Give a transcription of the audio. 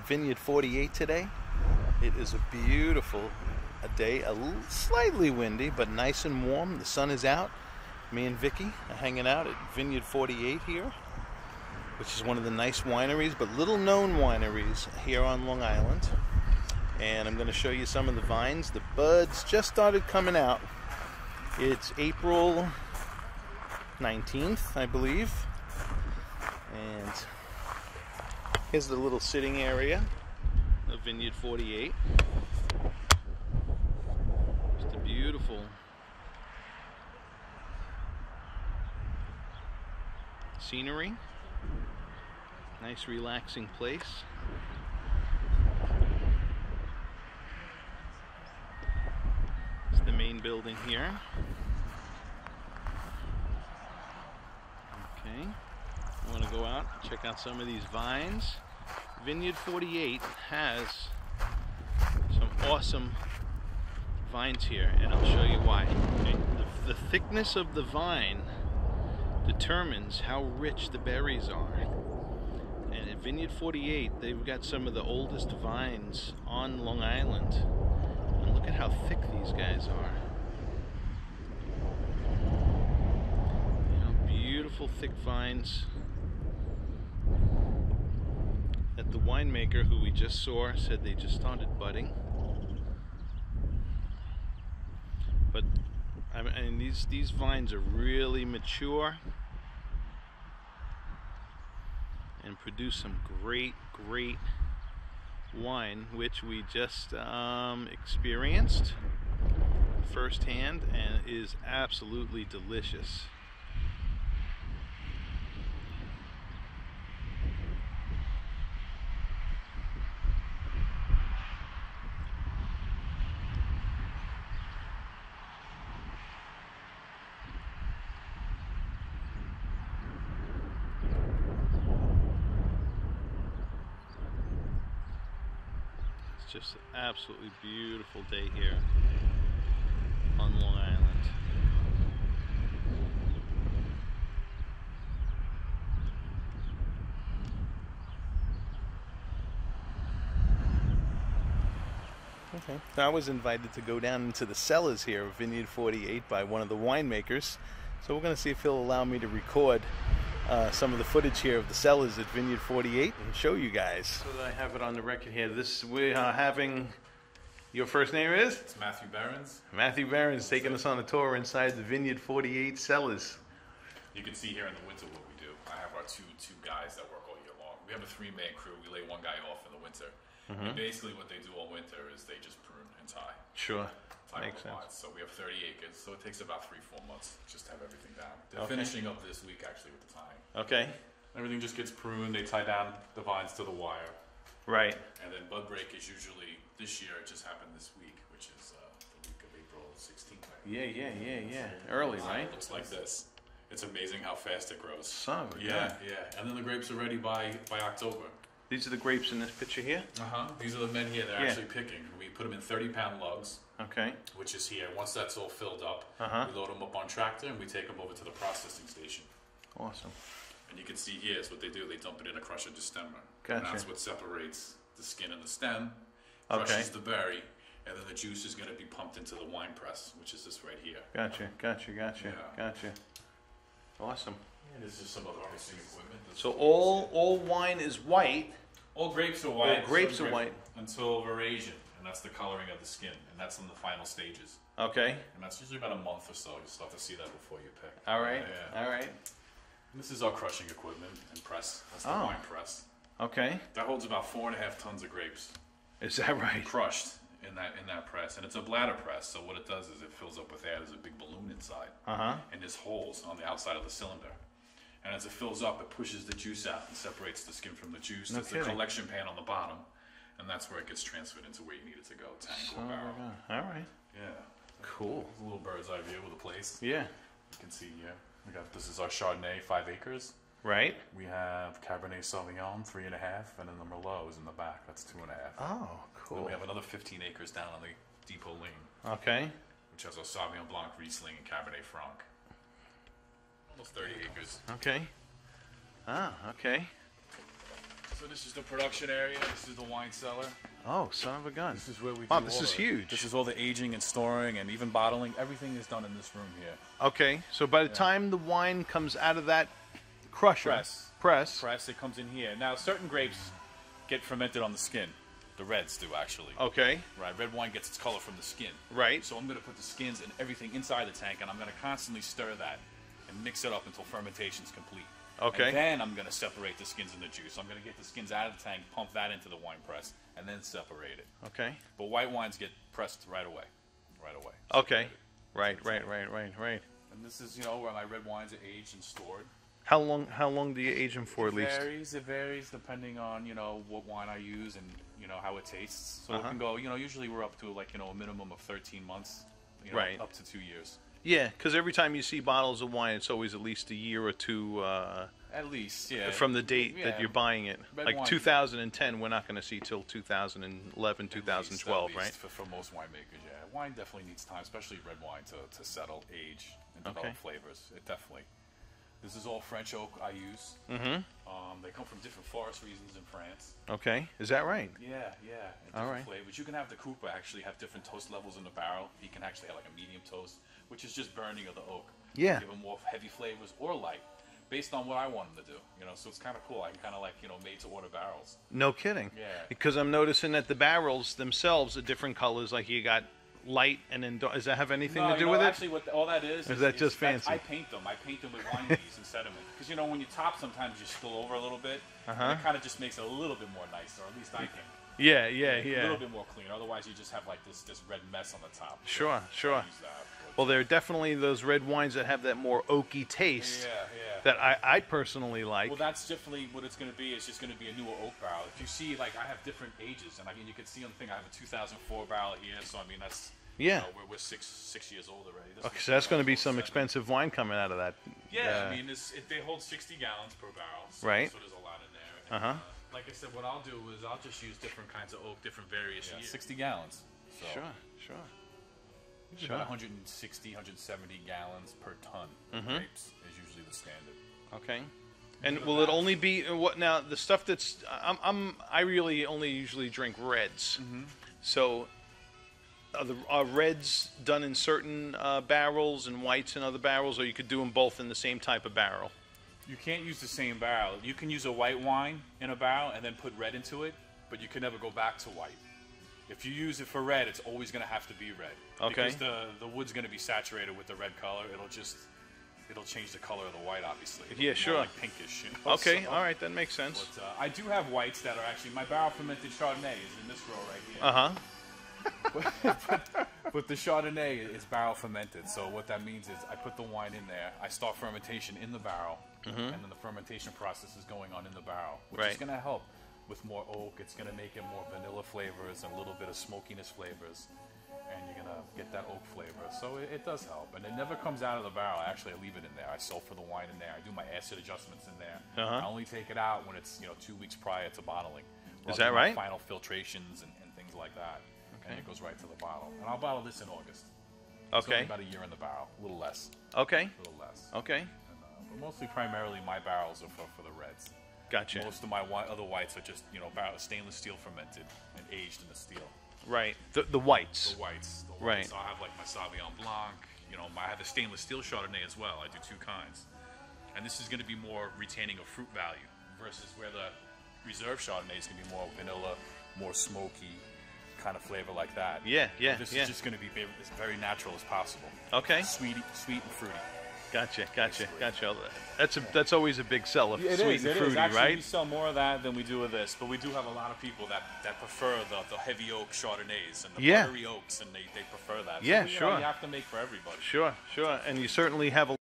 at Vineyard 48 today. It is a beautiful day, slightly windy, but nice and warm. The sun is out. Me and Vicky are hanging out at Vineyard 48 here, which is one of the nice wineries, but little known wineries here on Long Island. And I'm going to show you some of the vines. The buds just started coming out. It's April 19th, I believe. And here's the little sitting area of Vineyard 48. Just a beautiful scenery. Nice relaxing place. It's the main building here. Okay. I want to go out, check out some of these vines. Vineyard 48 has some awesome vines here, and I'll show you why. Okay. The thickness of the vine determines how rich the berries are. And at Vineyard 48, they've got some of the oldest vines on Long Island. And look at how thick these guys are. You know, beautiful thick vines. That the winemaker who we just saw said they just started budding. But I mean, these vines are really mature and produce some great wine, which we just experienced firsthand, and is absolutely delicious. Just an absolutely beautiful day here on Long Island. Okay. I was invited to go down into the cellars here of Vineyard 48 by one of the winemakers, so we're going to see if he'll allow me to record some of the footage here of the cellars at Vineyard 48 and show you guys. So that I have it on the record here. We are having, your first name is? It's Matthew Behrens. Matthew Behrens taking us on a tour inside the Vineyard 48 cellars. You can see here in the winter what we do. I have our two guys that work all year long. We have a three-man crew. We lay one guy off in the winter. And basically what they do all winter is they just prune and tie. Sure. Makes sense. So we have 30 acres, so it takes about 3-4 months just to have everything down. They're finishing up this week actually with the tying. Okay. Everything just gets pruned. They tie down the vines to the wire. Right. And then bud break is usually, this year it just happened this week, which is the week of April 16th. Yeah. Early, right? It looks like this. It's amazing how fast it grows. Summer. Yeah. And then the grapes are ready by October. These are the grapes in this picture here? These are the men here. They're actually picking. We put them in 30-pound lugs. Okay. Which is here. Once that's all filled up, we load them up on tractor and we take them over to the processing station. Awesome. And you can see here is what they do. They dump it in a crusher destemmer. Gotcha. And that's what separates the skin and the stem, crushes the berry, and then the juice is going to be pumped into the wine press, which is this right here. Gotcha. Awesome. And this is some of our mixing equipment. So all wine is white. All grapes are white. All grapes are white. Until Eurasian, and that's the coloring of the skin, and that's in the final stages. Okay. And that's usually about a month or so. You still have to see that before you pick. All right. All right. And this is our crushing equipment and press. That's the wine press. Okay. That holds about 4.5 tons of grapes. Is that right? Crushed in that press, and it's a bladder press. So what it does is it fills up with air. There's a big balloon inside. And there's holes on the outside of the cylinder. And as it fills up, it pushes the juice out and separates the skin from the juice. There's the collection pan on the bottom, and that's where it gets transferred into where you need it to go, tank or barrel. All right. Yeah. Cool. It's a little bird's eye view of the place. Yeah. You can see here. This is our Chardonnay, 5 acres. Right. We have Cabernet Sauvignon, 3.5, and then the Merlot is in the back. That's 2.5. Oh, cool. Then we have another 15 acres down on the Depot Lane. Okay. Which has our Sauvignon Blanc, Riesling, and Cabernet Franc. Almost 30 acres. Okay. Ah, okay. So this is the production area. This is the wine cellar. Oh, son of a gun. This is where we Wow, do this all is huge. This is all the aging and storing and even bottling. Everything is done in this room here. Okay, so by the time the wine comes out of that crusher, press, it comes in here. Now, certain grapes get fermented on the skin. The reds do, actually. Okay. Right, red wine gets its color from the skin. Right. So I'm going to put the skins and everything inside the tank, and I'm going to constantly stir that and mix it up until fermentation's complete. Okay. And then I'm going to separate the skins and the juice. I'm going to get the skins out of the tank, pump that into the wine press, and then separate it. Okay. But white wines get pressed right away. Right away. Okay. Right. And this is, you know, where my red wines are aged and stored. How long do you age them for at least? It varies depending on, you know, what wine I use and, you know, how it tastes. So it can go, you know, usually we're up to like, you know, a minimum of 13 months, you know, up to 2 years. Yeah, because every time you see bottles of wine, it's always at least a year or two. At least, yeah. From the date that you're buying it. Red like wine. 2010, we're not going to see till 2011, 2012, at right? least for most winemakers, yeah. Wine definitely needs time, especially red wine, to settle, age, and develop flavors. It definitely. This is all French oak I use. Mm-hmm. They come from different forest regions in France. Okay, is that right? Yeah. And different flavors. You can have the Cooper actually have different toast levels in the barrel. You can actually have like a medium toast, which is just burning of the oak. Yeah. Give them more heavy flavors or light, based on what I want them to do. You know, so it's kind of cool. I can kind of like, you know, made to order barrels. No kidding. Yeah. Because I'm noticing that the barrels themselves are different colors. Like you got light and then does that have anything to do with it? Actually, what all that is that just fancy? I paint them. I paint them with wine leaves and sediment. Because you know, when you top, sometimes you spill over a little bit. And it kind of just makes it a little bit more nicer. Or at least I think. Yeah. A little bit more clean. Otherwise, you just have like this red mess on the top. Sure. Use that. Well, there are definitely those red wines that have that more oaky taste. Yeah. That I personally like. Well, that's definitely what it's going to be. It's just going to be a newer oak barrel. If you see, like, I have different ages, and I mean, you can see on the thing, I have a 2004 barrel here. So I mean, that's you know, we're six years old already. Okay, so that's going to be some expensive wine coming out of that. Yeah, I mean, they hold 60 gallons per barrel. So, right. So there's a lot in there. And, like I said, what I'll do is I'll just use different kinds of oak, different various years. 60 gallons. So. Sure. About 160, 170 gallons per ton of grapes is usually the standard. Okay. And will it only be what now? The stuff that's I really only usually drink reds. So are reds done in certain barrels and whites in other barrels, or you could do them both in the same type of barrel? You can't use the same barrel. You can use a white wine in a barrel and then put red into it, but you can never go back to white. If you use it for red, it's always going to have to be red. Okay. Because the wood's going to be saturated with the red color. It'll change the color of the white, obviously. Yeah, sure. Like pinkish. You know? Okay, all right, that makes sense. But I do have whites that are actually, my barrel fermented Chardonnay is in this row right here. But the Chardonnay is barrel fermented. So what that means is I put the wine in there, I start fermentation in the barrel, and then the fermentation process is going on in the barrel, which is going to help with more oak. It's going to make it more vanilla flavors and a little bit of smokiness flavors, and you're going to get that oak flavor. So it does help, and it never comes out of the barrel. Actually, I leave it in there. I sulfur the wine in there. I do my acid adjustments in there. I only take it out when it's 2 weeks prior to bottling. Is that right? Final filtrations and things like that. Okay. And it goes right to the bottle. And I'll bottle this in August. It's only about a year in the barrel, a little less. Okay. A little less. Okay. And, but mostly, primarily, my barrels are for the reds. Gotcha. Most of my other whites are just, stainless steel fermented and aged in the steel. Right. The whites. The whites. Right. So I'll have like my Sauvignon Blanc. I have a stainless steel Chardonnay as well. I do 2 kinds. And this is going to be more retaining of fruit value versus where the reserve Chardonnay is going to be more vanilla, more smoky kind of flavor like that. Yeah. This is just going to be as very natural as possible. Okay. Sweet and fruity. Gotcha. That's always a big seller. Sweet and fruity, Actually, right? we sell more of that than we do of this, but we do have a lot of people that prefer the heavy oak Chardonnays and the buttery oaks, and they prefer that. Yeah, so, sure. You have to make for everybody. Sure. And you certainly have a